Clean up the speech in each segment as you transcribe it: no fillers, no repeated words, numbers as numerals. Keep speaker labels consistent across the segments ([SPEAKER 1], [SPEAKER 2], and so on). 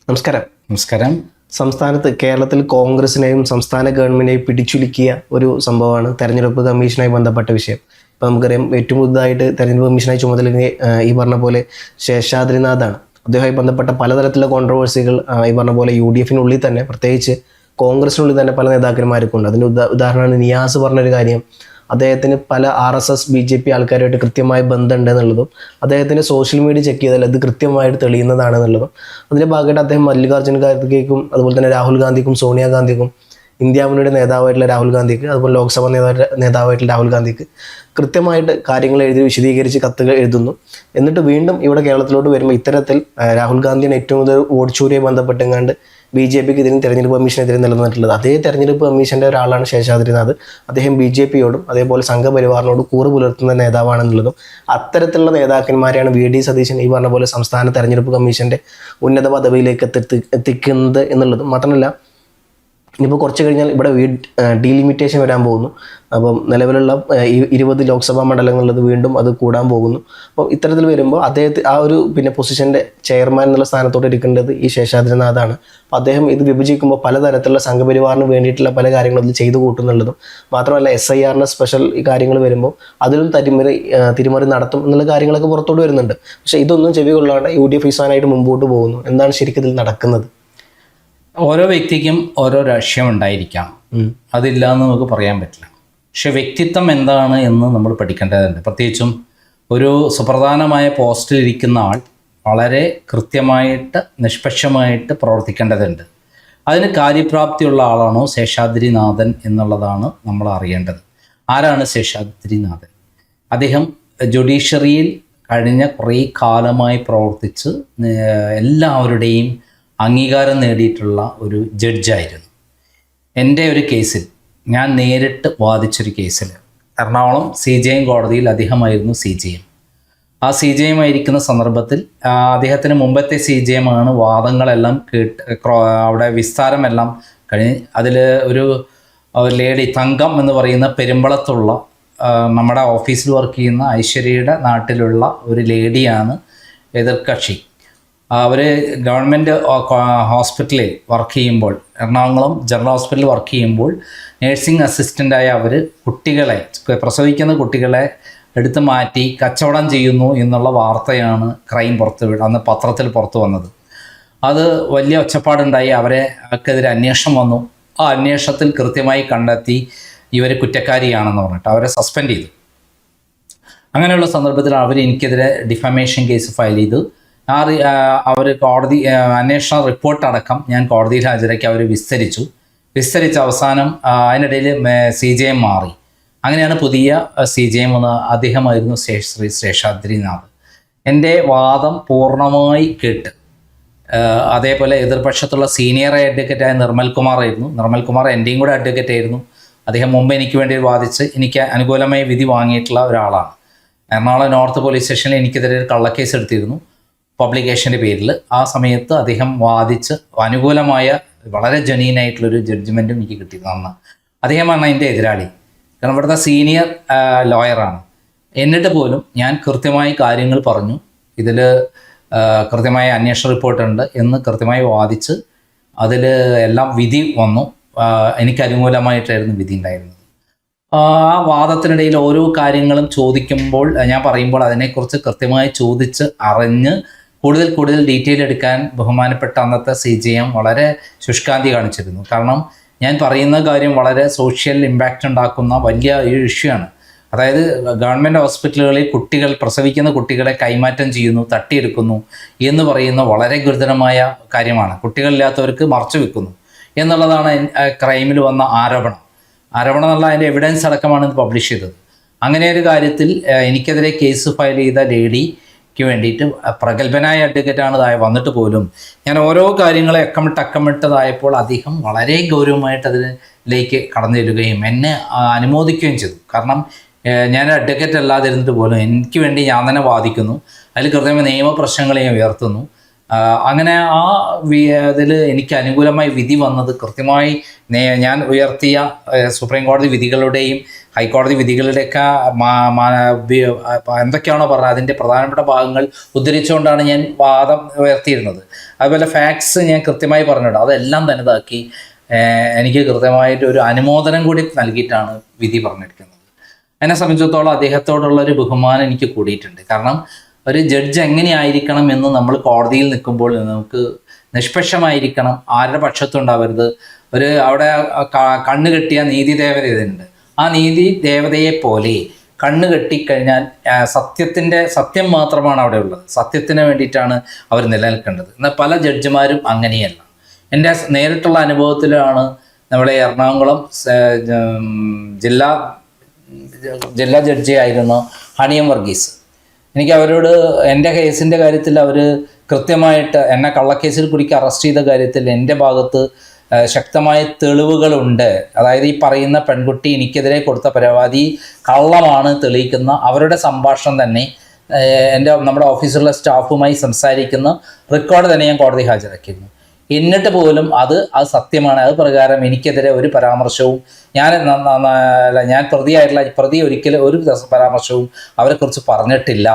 [SPEAKER 1] നമസ്കാരം.
[SPEAKER 2] നമസ്കാരം.
[SPEAKER 1] കേരളത്തിൽ കോൺഗ്രസിനെയും സംസ്ഥാന ഗവൺമെന്റിനെയും പിടിച്ചുലുക്കിയ ഒരു സംഭവമാണ് തെരഞ്ഞെടുപ്പ് കമ്മീഷനുമായി ബന്ധപ്പെട്ട വിഷയം. ഇപ്പം നമുക്കറിയാം, ഏറ്റവും പുതുതായിട്ട് തെരഞ്ഞെടുപ്പ് കമ്മീഷനായി ചുമതല ഈ പറഞ്ഞ പോലെ ശേഷാദ്രിനാഥാണ്. അദ്ദേഹവുമായി ബന്ധപ്പെട്ട പലതരത്തിലുള്ള കോൺട്രവേഴ്സികൾ ഈ പറഞ്ഞ പോലെ UDF-നുള്ളിൽ തന്നെ, പ്രത്യേകിച്ച് കോൺഗ്രസിനുള്ളിൽ തന്നെ പല നേതാക്കന്മാർക്കുണ്ട്. അതിന് ഉദാഹരണമാണ് നിയാസ് പറഞ്ഞൊരു കാര്യം. അദ്ദേഹത്തിന് പല RSS BJP ആൾക്കാരുമായിട്ട് കൃത്യമായ ബന്ധമുണ്ട് എന്നുള്ളതും, അദ്ദേഹത്തിന് സോഷ്യൽ മീഡിയ ചെക്ക് ചെയ്താൽ അത് കൃത്യമായിട്ട് തെളിയുന്നതാണെന്നുള്ളതും. അതിൻ്റെ ഭാഗമായിട്ട് അദ്ദേഹം മല്ലികാർജ്ജുൻ ഖാർഗെക്കും അതുപോലെ തന്നെ രാഹുൽ ഗാന്ധിക്കും സോണിയാഗാന്ധിക്കും, ഇന്ത്യ മുന്നണിയുടെ നേതാവായിട്ടുള്ള രാഹുൽ ഗാന്ധിക്ക്, അതുപോലെ ലോക്സഭാ നേതാവായിട്ടുള്ള രാഹുൽ ഗാന്ധിക്ക് കൃത്യമായിട്ട് കാര്യങ്ങൾ എഴുതി വിശദീകരിച്ച് കത്തുകൾ എഴുതുന്നു. എന്നിട്ട് വീണ്ടും ഇവിടെ കേരളത്തിലോട്ട് വരുമ്പോൾ ഇത്തരത്തിൽ രാഹുൽ ഗാന്ധിയാണ് ഏറ്റവും കൂടുതൽ വോട്ട് ചോരിയുമായി ബന്ധപ്പെട്ടെങ്ങാണ്ട് BJPക്ക് ഇതിനും തെരഞ്ഞെടുപ്പ് കമ്മീഷനെതിരെ നിലനിന്നിട്ടുള്ളത്. അതേ തെരഞ്ഞെടുപ്പ് കമ്മീഷൻ്റെ ഒരാളാണ് ശേഷാദ്രിനാഥ്. അദ്ദേഹം BJPയോടും അതേപോലെ സംഘപരിവാറിനോടും കൂറ് പുലർത്തുന്ന നേതാവാണെന്നുള്ളതും, അത്തരത്തിലുള്ള നേതാക്കന്മാരെയാണ് VD സതീശൻ ഈ പറഞ്ഞ പോലെ സംസ്ഥാന തെരഞ്ഞെടുപ്പ് കമ്മീഷന്റെ ഉന്നത പദവിയിലേക്ക് എത്തിക്കുന്നത് എന്നുള്ളതും മാത്രമല്ല, ഇനിയിപ്പോൾ കുറച്ച് കഴിഞ്ഞാൽ ഇവിടെ ഡീലിമിറ്റേഷൻ വരാൻ പോകുന്നു. അപ്പം നിലവിലുള്ള 20 ലോക്സഭാ മണ്ഡലങ്ങളുള്ളത് വീണ്ടും അത് കൂടാൻ പോകുന്നു. അപ്പോൾ ഇത്തരത്തിൽ വരുമ്പോൾ ആ ഒരു പൊസിഷൻ്റെ ചെയർമാൻ എന്നുള്ള സ്ഥാനത്തോട്ട് ഇരിക്കേണ്ടത് ഈ ശേഷാദ്രിനാഥാണ്. അപ്പോൾ അദ്ദേഹം ഇത് വിഭജിക്കുമ്പോൾ പലതരത്തിലുള്ള സംഘപരിവാറിന് വേണ്ടിയിട്ടുള്ള പല കാര്യങ്ങളും അതിൽ ചെയ്തു കൂട്ടുന്നുള്ളതും മാത്രമല്ല, SIR സ്പെഷ്യൽ ഈ കാര്യങ്ങൾ വരുമ്പോൾ അതിലും തിരിമറി നടത്തും എന്നുള്ള കാര്യങ്ങളൊക്കെ പുറത്തോട്ട് വരുന്നുണ്ട്. പക്ഷേ ഇതൊന്നും ചെവി കൊള്ളാണ്ട് UDF ഈസാനായിട്ട് മുമ്പോട്ട് പോകുന്നു. എന്താണ് ശരിക്കും ഇതിൽ നടക്കുന്നത്?
[SPEAKER 2] ഓരോ വ്യക്തിക്കും ഓരോ രാഷ്ട്രീയം ഉണ്ടായിരിക്കാം, അതില്ല എന്ന് നമുക്ക് പറയാൻ പറ്റില്ല. പക്ഷെ വ്യക്തിത്വം എന്താണ് എന്ന് നമ്മൾ പഠിക്കേണ്ടതുണ്ട്. പ്രത്യേകിച്ചും ഒരു സുപ്രധാനമായ പോസ്റ്റിലിരിക്കുന്ന ആൾ വളരെ കൃത്യമായിട്ട് നിഷ്പക്ഷമായിട്ട് പ്രവർത്തിക്കേണ്ടതുണ്ട്. അതിന് കാര്യപ്രാപ്തിയുള്ള ആളാണോ ശേഷാദ്രിനാഥൻ എന്നുള്ളതാണ് നമ്മൾ അറിയേണ്ടത്. ആരാണ് ശേഷാദ്രിനാഥൻ? അദ്ദേഹം ജുഡീഷ്യറിയിൽ കഴിഞ്ഞ കുറേ കാലമായി പ്രവർത്തിച്ച് എല്ലാവരുടെയും അംഗീകാരം നേടിയിട്ടുള്ള ഒരു ജഡ്ജായിരുന്നു. എൻ്റെ ഒരു കേസിൽ, ഞാൻ നേരിട്ട് വാദിച്ചൊരു കേസിൽ, എറണാകുളം CJM കോടതിയിൽ അദ്ദേഹമായിരുന്നു CJM. ആ CJM ആയിരിക്കുന്ന സന്ദർഭത്തിൽ അദ്ദേഹത്തിന് മുമ്പത്തെ CJM ആണ് വാദങ്ങളെല്ലാം അവിടെ വിസ്താരമെല്ലാം കഴിഞ്ഞ് അതിൽ ഒരു ലേഡി തങ്കം എന്ന് പറയുന്ന പെരുമ്പളത്തുള്ള നമ്മുടെ ഓഫീസിൽ വർക്ക് ചെയ്യുന്ന ഐശ്വര്യയുടെ നാട്ടിലുള്ള ഒരു ലേഡിയാണ് എതിർകക്ഷി. അവർ ഗവൺമെൻറ് ഹോസ്പിറ്റലിൽ വർക്ക് ചെയ്യുമ്പോൾ, എറണാകുളം ജനറൽ ഹോസ്പിറ്റലിൽ വർക്ക് ചെയ്യുമ്പോൾ നേഴ്സിംഗ് അസിസ്റ്റൻ്റായ അവർ പ്രസവിക്കുന്ന കുട്ടികളെ എടുത്തു മാറ്റി കച്ചവടം ചെയ്യുന്നു എന്നുള്ള വാർത്തയാണ് അന്ന് പത്രത്തിൽ പുറത്തു വന്നത്. അത് വലിയ ഒച്ചപ്പാടുണ്ടായി. അവർക്കെതിരെ അന്വേഷണം വന്നു. ആ അന്വേഷണത്തിൽ കൃത്യമായി കണ്ടെത്തി ഇവർ കുറ്റക്കാരിയാണെന്ന് പറഞ്ഞിട്ട് അവരെ സസ്പെൻഡ് ചെയ്തു. അങ്ങനെയുള്ള സന്ദർഭത്തിൽ അവർ എനിക്കെതിരെ ഡിഫമേഷൻ കേസ് ഫയൽ ചെയ്തു. അവർ കോടതി അന്വേഷണ റിപ്പോർട്ടടക്കം ഞാൻ കോടതിയിൽ ഹാജരാക്കി. അവർ വിസ്തരിച്ച് അവസാനം അതിനിടയിൽ CJM മാറി. അങ്ങനെയാണ് പുതിയ CJM വന്ന അദ്ദേഹമായിരുന്നു ശ്രീ ശേഷാദ്രിനാഥ്. എൻ്റെ വാദം പൂർണ്ണമായി കേട്ട്, അതേപോലെ എതിർപക്ഷത്തുള്ള സീനിയർ അഡ്വക്കേറ്റായ നിർമ്മൽ കുമാർ എൻ്റെയും കൂടെ അഡ്വക്കേറ്റ് ആയിരുന്നു. അദ്ദേഹം മുമ്പ് എനിക്ക് വേണ്ടി വാദിച്ച് എനിക്ക് അനുകൂലമായ വിധി വാങ്ങിയിട്ടുള്ള ഒരാളാണ്. എറണാകുളം നോർത്ത് പോലീസ് സ്റ്റേഷനിൽ എനിക്കെതിരെ ഒരു കള്ളക്കേസ് എടുത്തിരുന്നു പബ്ലിക്കേഷൻ്റെ പേരിൽ. ആ സമയത്ത് അദ്ദേഹം വാദിച്ച് അനുകൂലമായ വളരെ ജെന്യുയിനായിട്ടുള്ളൊരു ജഡ്ജ്മെൻറ്റും എനിക്ക് കിട്ടി തന്ന അദ്ദേഹമാണ് എൻ്റെ എതിരാളി. കാരണം ഇവിടുത്തെ സീനിയർ ലോയറാണ്. എന്നിട്ട് പോലും ഞാൻ കൃത്യമായി കാര്യങ്ങൾ പറഞ്ഞു, ഇതിൽ കൃത്യമായ അന്വേഷണ റിപ്പോർട്ടുണ്ട് എന്ന് കൃത്യമായി വാദിച്ച് അതിൽ എല്ലാം വിധി വന്നു. എനിക്ക് അനുകൂലമായിട്ടായിരുന്നു വിധി ഉണ്ടായിരുന്നത്. ആ വാദത്തിനിടയിൽ ഓരോ കാര്യങ്ങളും ചോദിക്കുമ്പോൾ, ഞാൻ പറയുമ്പോൾ അതിനെക്കുറിച്ച് കൃത്യമായി ചോദിച്ച് അറിഞ്ഞ് കൂടുതൽ ഡീറ്റെയിൽ എടുക്കാൻ ബഹുമാനപ്പെട്ട അന്നത്തെ CJM വളരെ ശുഷ്കാന്തി കാണിച്ചിരുന്നു. കാരണം ഞാൻ പറയുന്ന കാര്യം വളരെ സോഷ്യൽ ഇമ്പാക്റ്റ് ഉണ്ടാക്കുന്ന വലിയ ഒരു ഇഷ്യൂ ആണ്. അതായത് ഗവൺമെൻറ് ഹോസ്പിറ്റലുകളിൽ പ്രസവിക്കുന്ന കുട്ടികളെ കൈമാറ്റം ചെയ്യുന്നു, തട്ടിയെടുക്കുന്നു എന്ന് പറയുന്ന വളരെ ഗുരുതരമായ കാര്യമാണ്. കുട്ടികളില്ലാത്തവർക്ക് മറച്ചു വെക്കുന്നു എന്നുള്ളതാണ് ക്രൈമിൽ വന്ന ആരോപണം എന്നുള്ള അതിൻ്റെ എവിഡൻസ് അടക്കമാണ് ഇത് പബ്ലിഷ് ചെയ്തത്. അങ്ങനെ ഒരു കാര്യത്തിൽ എനിക്കെതിരെ കേസ് ഫയൽ ചെയ്ത ലേഡിക്ക് വേണ്ടിയിട്ട് പ്രഗത്ഭനായ അഡ്വക്കേറ്റാണ് വന്നിട്ട് പോലും ഞാൻ ഓരോ കാര്യങ്ങളെ അക്കമിട്ടതായപ്പോൾ അദ്ദേഹം വളരെ ഗൗരവമായിട്ട് അതിലേക്ക് കടന്നു ചെല്ലുകയും എന്നെ അനുമോദിക്കുകയും ചെയ്തു. കാരണം ഞാൻ അഡ്വക്കേറ്റ് അല്ലാതിരുന്നിട്ട് പോലും എനിക്ക് വേണ്ടി ഞാൻ തന്നെ വാദിക്കുന്നു, അതിൽ കൃത്യമായ നിയമപ്രശ്നങ്ങളെ ഉയർത്തുന്നു. അങ്ങനെ ആ അതിൽ എനിക്ക് അനുകൂലമായി വിധി വന്നത് കൃത്യമായി ഞാൻ ഉയർത്തിയ സുപ്രീം കോടതി വിധികളുടെയും ഹൈക്കോടതി വിധികളുടെയൊക്കെ എന്തൊക്കെയാണോ പറഞ്ഞത് അതിൻ്റെ പ്രധാനപ്പെട്ട ഭാഗങ്ങൾ ഉദ്ധരിച്ചുകൊണ്ടാണ് ഞാൻ വാദം ഉയർത്തിയിരുന്നത്. അതുപോലെ ഫാക്ട്സ് ഞാൻ കൃത്യമായി പറഞ്ഞിട്ടുണ്ട്. അതെല്ലാം തനതാക്കി എനിക്ക് കൃത്യമായിട്ട് ഒരു അനുമോദനം കൂടി നൽകിയിട്ടാണ് വിധി പറഞ്ഞിരിക്കുന്നത്. എന്നെ സംബന്ധിച്ചിടത്തോളം അദ്ദേഹത്തോടുള്ള ഒരു ബഹുമാനം എനിക്ക് കൂടിയിട്ടുണ്ട്. കാരണം ഒരു ജഡ്ജ് എങ്ങനെയായിരിക്കണം എന്ന് നമ്മൾ കോടതിയിൽ നിൽക്കുമ്പോൾ നമുക്ക് നിഷ്പക്ഷമായിരിക്കണം, ആരുടെ പക്ഷത്തുണ്ടാവരുത്. അവിടെ കണ്ണ് കെട്ടിയ നീതി ദേവത ഇതുണ്ട്. ആ നീതി ദേവതയെ പോലെ കണ്ണ് കെട്ടിക്കഴിഞ്ഞാൽ സത്യം മാത്രമാണ് അവിടെ ഉള്ളത്. സത്യത്തിന് വേണ്ടിയിട്ടാണ് അവർ നിലനിൽക്കേണ്ടത്. എന്നാൽ പല ജഡ്ജിമാരും അങ്ങനെയല്ല. എൻ്റെ നേരിട്ടുള്ള അനുഭവത്തിലാണ് നമ്മുടെ എറണാകുളം ജില്ലാ ജഡ്ജിയായിരുന്നു ഹണിയം വർഗീസ്. എനിക്ക് അവരോട് എൻ്റെ കേസിൻ്റെ കാര്യത്തിൽ അവർ കൃത്യമായിട്ട് എന്നെ കള്ളക്കേസിൽ കുടിക്ക് അറസ്റ്റ് ചെയ്ത കാര്യത്തിൽ എൻ്റെ ഭാഗത്ത് ശക്തമായ തെളിവുകളുണ്ട്. അതായത് ഈ പറയുന്ന പെൺകുട്ടി എനിക്കെതിരെ കൊടുത്ത പരാതി കള്ളമാണ് തെളിയിക്കുന്ന അവരുടെ സംഭാഷണം തന്നെ നമ്മുടെ ഓഫീസിലുള്ള സ്റ്റാഫുമായി സംസാരിക്കുന്ന റെക്കോർഡ് തന്നെ ഞാൻ കോടതി ഹാജരാക്കിയിരുന്നു. എന്നിട്ട് പോലും അത് സത്യമാണ്. അത് പ്രകാരം എനിക്കെതിരെ ഒരു പരാമർശവും ഞാൻ പ്രതി ഒരിക്കലും ഒരു പരാമർശവും അവരെക്കുറിച്ച് പറഞ്ഞിട്ടില്ല.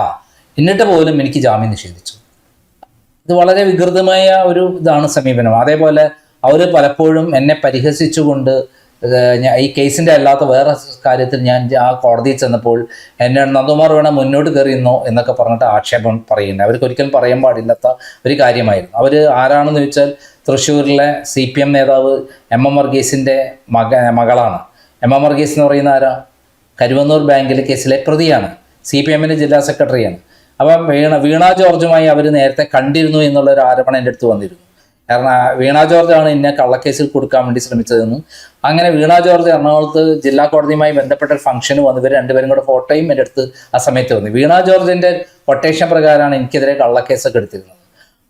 [SPEAKER 2] എന്നിട്ട് പോലും എനിക്ക് ജാമ്യം നിഷേധിച്ചു. ഇത് വളരെ വികൃതമായ ഒരു ഇതാണ് സമീപനം. അതേപോലെ അവർ പലപ്പോഴും എന്നെ പരിഹസിച്ചുകൊണ്ട് ഈ കേസിൻ്റെ അല്ലാത്ത വേറെ കാര്യത്തിൽ ഞാൻ ആ കോടതിയിൽ ചെന്നപ്പോൾ എന്നെ നന്ദകുമാർ വേണം മുന്നോട്ട് കയറിയെന്നോ എന്നൊക്കെ പറഞ്ഞിട്ട് ആക്ഷേപം പറയുന്നത് അവർക്ക് ഒരിക്കലും പറയാൻ പാടില്ലാത്ത ഒരു കാര്യമായിരുന്നു. അവർ ആരാണെന്ന് ചോദിച്ചാൽ തൃശ്ശൂരിലെ CPM നേതാവ് MM വർഗീസിൻ്റെ മകളാണ്. MM വർഗീസ് എന്ന് പറയുന്ന ആരാ? കരുവന്നൂർ ബാങ്കിലെ കേസിലെ പ്രതിയാണ്. CPMൻ്റെ ജില്ലാ സെക്രട്ടറിയാണ്. അപ്പം വീണ ജോർജുമായി അവർ നേരത്തെ കണ്ടിരുന്നു എന്നുള്ളൊരു ആരോപണം എൻ്റെ അടുത്ത് വന്നിരുന്നു. കാരണം വീണ ജോർജാണ് എന്നെ കള്ളക്കേസിൽ കൊടുക്കാൻ വേണ്ടി ശ്രമിച്ചതെന്നും അങ്ങനെ വീണ ജോർജ് എറണാകുളത്ത് ജില്ലാ കോടതിയുമായി ബന്ധപ്പെട്ട ഒരു ഫംഗ്ഷന് വന്നു. ഇവർ രണ്ടുപേരും കൂടെ ഫോട്ടോയും എൻ്റെ അടുത്ത് ആ സമയത്ത് വന്നു. വീണ ജോർജിൻ്റെ കൊട്ടേഷൻ പ്രകാരമാണ് എനിക്കെതിരെ കള്ളക്കേസൊക്കെ എടുത്തിരുന്നത്.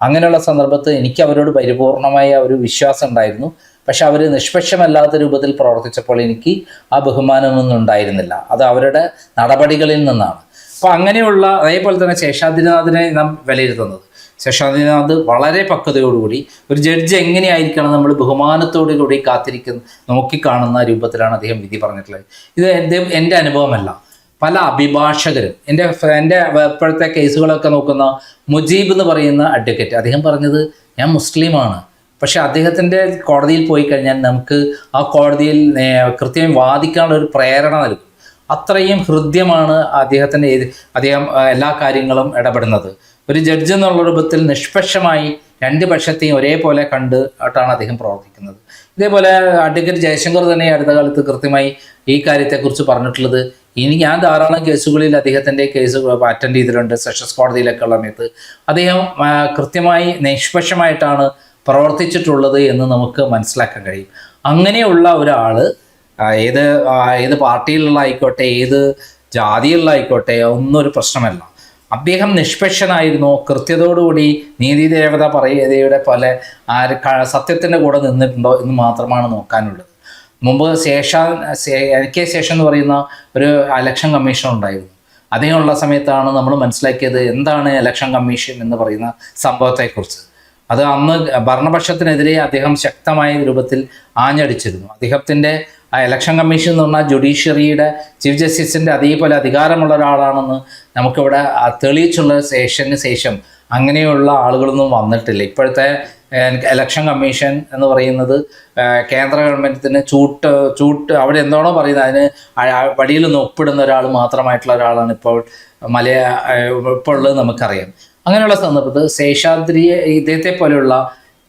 [SPEAKER 2] അങ്ങനെയുള്ള സന്ദർഭത്ത് എനിക്ക് അവരോട് പരിപൂർണമായ ഒരു വിശ്വാസം ഉണ്ടായിരുന്നു. പക്ഷെ അവർ നിഷ്പക്ഷമല്ലാത്ത രൂപത്തിൽ പ്രവർത്തിച്ചപ്പോൾ എനിക്ക് ആ ബഹുമാനമൊന്നും ഉണ്ടായിരുന്നില്ല. അത് അവരുടെ നടപടികളിൽ നിന്നാണ്. അപ്പോൾ അങ്ങനെയുള്ള അതേപോലെ തന്നെ ശേഷാദ്രിനാഥിനെ നാം വിലയിരുത്തുന്നത്. ശേഷാദ്രിനാഥ് വളരെ പക്വതയോടുകൂടി ഒരു ജഡ്ജ് എങ്ങനെയായിരിക്കണം നമ്മൾ ബഹുമാനത്തോടു കൂടി നോക്കിക്കാണുന്ന രൂപത്തിലാണ് അദ്ദേഹം വിധി പറഞ്ഞിട്ടുള്ളത്. ഇത് എൻ്റെ അനുഭവമല്ല. പല അഭിഭാഷകരും എൻ്റെ ഇപ്പോഴത്തെ കേസുകളൊക്കെ നോക്കുന്ന മുജീബ് എന്ന് പറയുന്ന അഡ്വക്കേറ്റ്, അദ്ദേഹം പറഞ്ഞത് ഞാൻ മുസ്ലിമാണ്. പക്ഷെ അദ്ദേഹത്തിൻ്റെ കോടതിയിൽ പോയി കഴിഞ്ഞാൽ നമുക്ക് ആ കോടതിയിൽ കൃത്യമായി വാദിക്കാനുള്ള ഒരു പ്രേരണ നൽകും. അത്രയും ഹൃദ്യമാണ് അദ്ദേഹം എല്ലാ കാര്യങ്ങളും ഇടപെടുന്നത്. ഒരു ജഡ്ജ് എന്നുള്ള രൂപത്തിൽ നിഷ്പക്ഷമായി രണ്ട് പക്ഷത്തെയും ഒരേപോലെ കണ്ടിട്ടാണ് അദ്ദേഹം പ്രവർത്തിക്കുന്നത്. ഇതേപോലെ അഡ്വക്കേറ്റ് ജയശങ്കർ തന്നെ അടുത്ത കാലത്ത് കൃത്യമായി ഈ കാര്യത്തെക്കുറിച്ച് പറഞ്ഞിട്ടുള്ളത്. ഞാൻ ധാരാളം കേസുകളിൽ അദ്ദേഹത്തിൻ്റെ കേസ് അറ്റൻഡ് ചെയ്തിട്ടുണ്ട്. സെഷൻസ് കോടതിയിലൊക്കെ ഉള്ള സമയത്ത് അദ്ദേഹം കൃത്യമായി നിഷ്പക്ഷമായിട്ടാണ് പ്രവർത്തിച്ചിട്ടുള്ളത് എന്ന് നമുക്ക് മനസ്സിലാക്കാൻ കഴിയും. അങ്ങനെയുള്ള ഒരാൾ ഏത് പാർട്ടിയിലുള്ള ആയിക്കോട്ടെ, ഏത് ജാതിയുള്ള ആയിക്കോട്ടെ, ഒന്നും ഒരു പ്രശ്നമല്ല. അദ്ദേഹം നിഷ്പക്ഷനായിരുന്നു. കൃത്യതയോടുകൂടി നീതിദേവത പറയുകയുടെ പോലെ സത്യത്തിൻ്റെ കൂടെ നിന്നിട്ടുണ്ടോ എന്ന് മാത്രമാണ് നോക്കാനുള്ളത്. മുമ്പ് LK ശേഷൻ എന്ന് പറയുന്ന ഒരു ഇലക്ഷൻ കമ്മീഷൻ ഉണ്ടായിരുന്നു. അദ്ദേഹമുള്ള സമയത്താണ് നമ്മൾ മനസ്സിലാക്കിയത് എന്താണ് ഇലക്ഷൻ കമ്മീഷൻ എന്ന് പറയുന്ന സംഭവത്തെക്കുറിച്ച്. അത് അന്ന് ഭരണപക്ഷത്തിനെതിരെ അദ്ദേഹം ശക്തമായ രൂപത്തിൽ ആഞ്ഞടിച്ചിരുന്നു. അദ്ദേഹത്തിൻ്റെ ആ ഇലക്ഷൻ കമ്മീഷൻ എന്ന് പറഞ്ഞാൽ ജുഡീഷ്യറിയുടെ ചീഫ് ജസ്റ്റിസിൻ്റെ അതേപോലെ അധികാരമുള്ള ഒരാളാണെന്ന് നമുക്കിവിടെ തെളിയിച്ചുള്ള ശേഷം അങ്ങനെയുള്ള ആളുകളൊന്നും വന്നിട്ടില്ല. ഇപ്പോഴത്തെ ഇലക്ഷൻ കമ്മീഷൻ എന്ന് പറയുന്നത് കേന്ദ്ര ഗവൺമെൻറ്റിന് ചൂട്ട് അവിടെ എന്താണോ പറയുന്നത് അതിന് വടിയിലൊന്ന് ഒപ്പിടുന്ന ഒരാൾ മാത്രമായിട്ടുള്ള ഒരാളാണ് ഇപ്പോൾ ഉള്ളത് നമുക്കറിയാം. അങ്ങനെയുള്ള സന്ദർഭത്തിൽ ശേഷാദ്രിയെ ഇദ്ദേഹത്തെ പോലെയുള്ള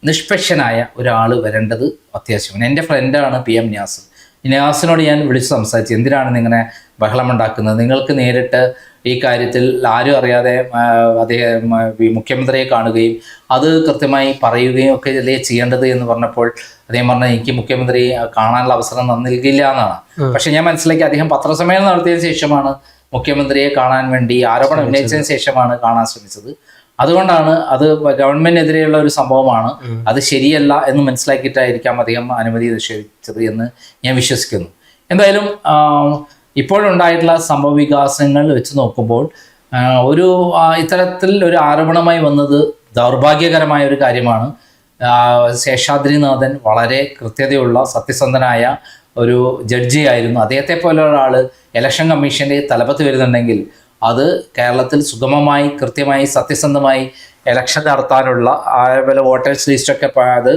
[SPEAKER 2] നിഷ്പക്ഷനായ ഒരാൾ വരേണ്ടത് അത്യാവശ്യമാണ്. എൻ്റെ ഫ്രണ്ടാണ് PM നിയാസിനോട് ഞാൻ വിളിച്ച് സംസാരിച്ചു. എന്തിനാണ് നിങ്ങനെ ബഹളമുണ്ടാക്കുന്നത്? നിങ്ങൾക്ക് നേരിട്ട് ഈ കാര്യത്തിൽ ആരും അറിയാതെ അദ്ദേഹം മുഖ്യമന്ത്രിയെ കാണുകയും അത് കൃത്യമായി പറയുകയും ഒക്കെ അല്ലേ ചെയ്യേണ്ടത് എന്ന് പറഞ്ഞപ്പോൾ അദ്ദേഹം പറഞ്ഞാൽ എനിക്ക് മുഖ്യമന്ത്രി കാണാനുള്ള അവസരം നൽകില്ല എന്നാണ്. പക്ഷെ ഞാൻ മനസ്സിലാക്കി അദ്ദേഹം പത്രസമ്മേളനം നടത്തിയതിനു ശേഷമാണ് മുഖ്യമന്ത്രിയെ കാണാൻ വേണ്ടി ആരോപണം ഉന്നയിച്ചതിന് ശേഷമാണ് കാണാൻ ശ്രമിച്ചത്. അതുകൊണ്ടാണ് അത് ഗവൺമെന്റിനെതിരെയുള്ള ഒരു സംഭവമാണ്, അത് ശരിയല്ല എന്ന് മനസ്സിലാക്കിയിട്ടായിരിക്കാം അദ്ദേഹം അനുമതി നിഷേധിച്ചത് എന്ന് ഞാൻ വിശ്വസിക്കുന്നു. എന്തായാലും ഇപ്പോഴുണ്ടായിട്ടുള്ള സംഭവ വികാസങ്ങൾ വെച്ച് നോക്കുമ്പോൾ ഇത്തരത്തിൽ ഒരു ആരോപണമായി വന്നത് ദൗർഭാഗ്യകരമായ ഒരു കാര്യമാണ്. ശേഷാദ്രിനാഥൻ വളരെ കൃത്യതയുള്ള സത്യസന്ധനായ ഒരു ജഡ്ജിയായിരുന്നു. അദ്ദേഹത്തെ പോലെ ഒരാൾ ഇലക്ഷൻ കമ്മീഷൻ്റെ തലപ്പത്ത് വരുന്നുണ്ടെങ്കിൽ അത് കേരളത്തിൽ സുഗമമായി കൃത്യമായി സത്യസന്ധമായി ഇലക്ഷൻ നടത്താനുള്ള അതുപോലെ വോട്ടേഴ്സ് ലിസ്റ്റൊക്കെ അത്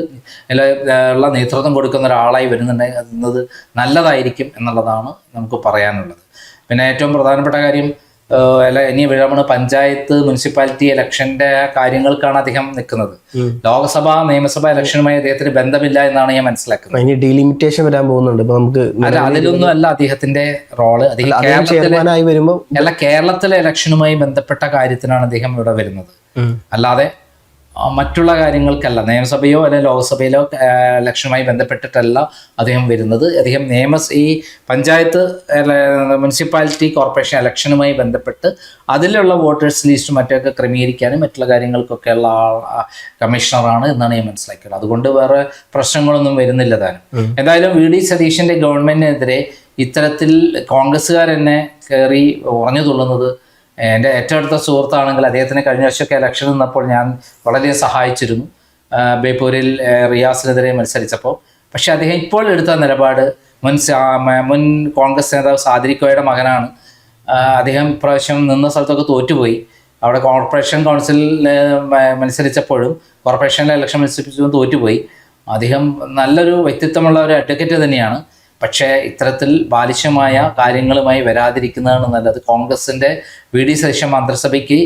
[SPEAKER 2] ഉള്ള നേതൃത്വം കൊടുക്കുന്ന ഒരാളായി വരുന്നുണ്ടെന്നത് നല്ലതായിരിക്കും എന്നുള്ളതാണ് നമുക്ക് പറയാനുള്ളത്. പിന്നെ ഏറ്റവും പ്രധാനപ്പെട്ട കാര്യം ഇനി നമ്മൾ പഞ്ചായത്ത് മുനിസിപ്പാലിറ്റി ഇലക്ഷൻ്റെ കാര്യങ്ങൾക്കാണ് അദ്ദേഹം നിൽക്കുന്നത്. ലോക്സഭ നിയമസഭ ഇലക്ഷനുമായി അദ്ദേഹത്തിന് ബന്ധമില്ല എന്നാണ് ഞാൻ മനസ്സിലാക്കുന്നത്.
[SPEAKER 1] ഇനി ഡീലിമിറ്റേഷൻ വരാൻ പോകുന്നുണ്ട്. ഇപ്പൊ നമുക്ക്
[SPEAKER 2] അല്ല, അതിലൊന്നും അല്ല അദ്ദേഹത്തിന്റെ റോള്. കേരളത്തിലെ ഇലക്ഷനുമായി ബന്ധപ്പെട്ട കാര്യത്തിനാണ് അദ്ദേഹം ഇവിടെ വരുന്നത്, അല്ലാതെ മറ്റുള്ള കാര്യങ്ങൾക്കല്ല. നിയമസഭയോ അല്ലെങ്കിൽ ലോക്സഭയിലോ ഇലക്ഷനുമായി ബന്ധപ്പെട്ടിട്ടല്ല അദ്ദേഹം വരുന്നത്. അദ്ദേഹം ഈ പഞ്ചായത്ത് മുനിസിപ്പാലിറ്റി കോർപ്പറേഷൻ ഇലക്ഷനുമായി ബന്ധപ്പെട്ട് അതിലുള്ള വോട്ടേഴ്സ് ലിസ്റ്റ് മറ്റൊക്കെ ക്രമീകരിക്കാനും മറ്റുള്ള കാര്യങ്ങൾക്കൊക്കെ ഉള്ള കമ്മീഷണറാണ് എന്നാണ് ഞാൻ മനസ്സിലാക്കിയത്. അതുകൊണ്ട് വേറെ പ്രശ്നങ്ങളൊന്നും വരുന്നില്ല താനും. എന്തായാലും VD സതീശൻ്റെ ഗവൺമെന്റിനെതിരെ ഇത്തരത്തിൽ കോൺഗ്രസ്സുകാർ തന്നെ കയറി ഉറഞ്ഞു തുള്ളുന്നത്, എൻ്റെ ഏറ്റവും അടുത്ത സുഹൃത്താണെങ്കിൽ അദ്ദേഹത്തിന് കഴിഞ്ഞ വർഷമൊക്കെ ഇലക്ഷൻ നിന്നപ്പോൾ ഞാൻ വളരെയധികം സഹായിച്ചിരുന്നു ബേപ്പൂരിൽ റിയാസിനെതിരെ മത്സരിച്ചപ്പോൾ. പക്ഷെ അദ്ദേഹം ഇപ്പോൾ എടുത്ത നിലപാട് മുൻ കോൺഗ്രസ് നേതാവ് സാദിരിക്കോയുടെ മകനാണ്. അദ്ദേഹം ഇപ്രാവശ്യം നിന്ന സ്ഥലത്തൊക്കെ തോറ്റുപോയി. അവിടെ കോർപ്പറേഷൻ കൗൺസിലിൽ മത്സരിച്ചപ്പോഴും കോർപ്പറേഷനിലെ ഇലക്ഷൻ മത്സരിച്ചപ്പോൾ തോറ്റുപോയി. അദ്ദേഹം നല്ലൊരു വ്യക്തിത്വമുള്ള ഒരു അഡ്വക്കേറ്റ് തന്നെയാണ്. പക്ഷേ ഇത്തരത്തിൽ ബാലിശമായ കാര്യങ്ങളുമായി വരാതിരിക്കുന്നതാണ് നല്ലത്. കോൺഗ്രസിൻ്റെ VD സതീശൻ മന്ത്രിസഭയ്ക്ക്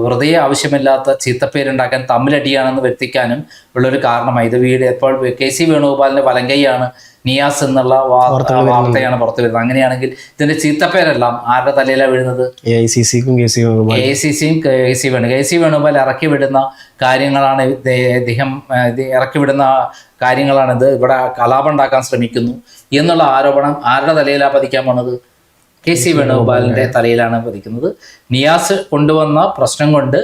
[SPEAKER 2] വെറുതെ ആവശ്യമില്ലാത്ത ചീത്തപ്പേരുണ്ടാക്കാൻ, തമ്മിലടിയാണെന്ന് വരുത്തിക്കാനും ഉള്ളൊരു കാരണമായി. ഇത് ഇപ്പോൾ KC വേണുഗോപാലിൻ്റെ വലങ്കൈയാണ് നിയാസ് എന്നുള്ള വാർത്തയാണ് പുറത്തു വരുന്നത്. അങ്ങനെയാണെങ്കിൽ ഇതിന്റെ ചീത്തപ്പേരെല്ലാം ആരുടെ തലയിലാണ് വീഴുന്നത്? AICC-യും KC വേണുഗോപാൽ ഇറക്കി വിടുന്ന കാര്യങ്ങളാണ് അദ്ദേഹം ഇറക്കി വിടുന്ന കാര്യങ്ങളാണിത്. ഇവിടെ കലാപം ഉണ്ടാക്കാൻ ശ്രമിക്കുന്നു എന്നുള്ള ആരോപണം ആരുടെ തലയിലാണ് പതിക്കാൻ പോണത്? KC വേണുഗോപാലിൻ്റെ തലയിലാണ് പതിക്കുന്നത്. നിയാസ് കൊണ്ടുവന്ന പ്രശ്നം കൊണ്ട്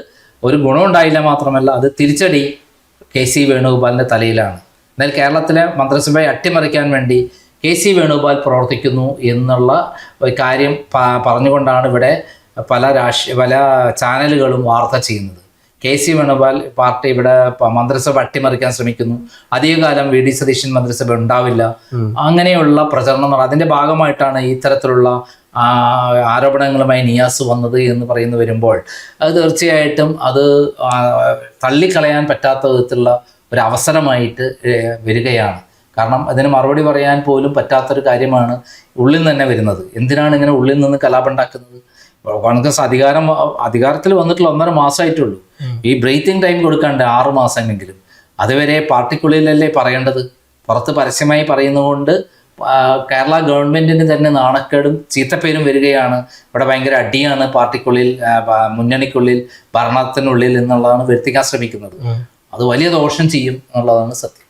[SPEAKER 2] ഒരു ഗുണമുണ്ടായില്ല, മാത്രമല്ല അത് തിരിച്ചടി KC വേണുഗോപാലിൻ്റെ തലയിലാണ്. എന്നാൽ കേരളത്തിലെ മന്ത്രിസഭയെ അട്ടിമറിക്കാൻ വേണ്ടി KC വേണുഗോപാൽ പ്രവർത്തിക്കുന്നു എന്നുള്ള ഒരു കാര്യം പറഞ്ഞുകൊണ്ടാണ് ഇവിടെ പല ചാനലുകളും വാർത്ത ചെയ്യുന്നത്. KC വേണുഗോപാൽ പാർട്ടി ഇവിടെ മന്ത്രിസഭ അട്ടിമറിക്കാൻ ശ്രമിക്കുന്നു, അധികകാലം VD സതീശൻ മന്ത്രിസഭ ഉണ്ടാവില്ല, അങ്ങനെയുള്ള പ്രചരണം. അതിൻ്റെ ഭാഗമായിട്ടാണ് ഇത്തരത്തിലുള്ള ആരോപണങ്ങളുമായി നിയാസ് വന്നത് എന്ന് പറയുന്നു വരുമ്പോൾ അത് തീർച്ചയായിട്ടും അത് തള്ളിക്കളയാൻ പറ്റാത്ത വിധത്തിലുള്ള ഒരു അവസരമായിട്ട് വരികയാണ്. കാരണം അതിന് മറുപടി പറയാൻ പോലും പറ്റാത്തൊരു കാര്യമാണ് ഉള്ളിൽ നിന്ന് തന്നെ വരുന്നത്. എന്തിനാണ് ഇങ്ങനെ ഉള്ളിൽ നിന്ന് കലാപം ഉണ്ടാക്കുന്നത്? കോൺഗ്രസ് അധികാരത്തിൽ വന്നിട്ടുള്ള 1.5 മാസമായിട്ടുള്ളൂ. ഈ ബ്രീത്തിങ് ടൈം കൊടുക്കാണ്ട് 6 മാസമെങ്കിലും. അതുവരെ പാർട്ടിക്കുള്ളിലല്ലേ പറയേണ്ടത്? പുറത്ത് പരസ്യമായി പറയുന്നതുകൊണ്ട് കേരള ഗവൺമെന്റിന് തന്നെ നാണക്കേടും ചീത്തപ്പേരും വരികയാണ്. ഇവിടെ ഭയങ്കര അടിയാണ് പാർട്ടിക്കുള്ളിൽ, മുന്നണിക്കുള്ളിൽ, ഭരണത്തിനുള്ളിൽ എന്നുള്ളതാണ് വരുത്തിക്കാൻ ശ്രമിക്കുന്നത്. അത് വലിയ ദോഷം ചെയ്യും എന്നുള്ളതാണ് സത്യം.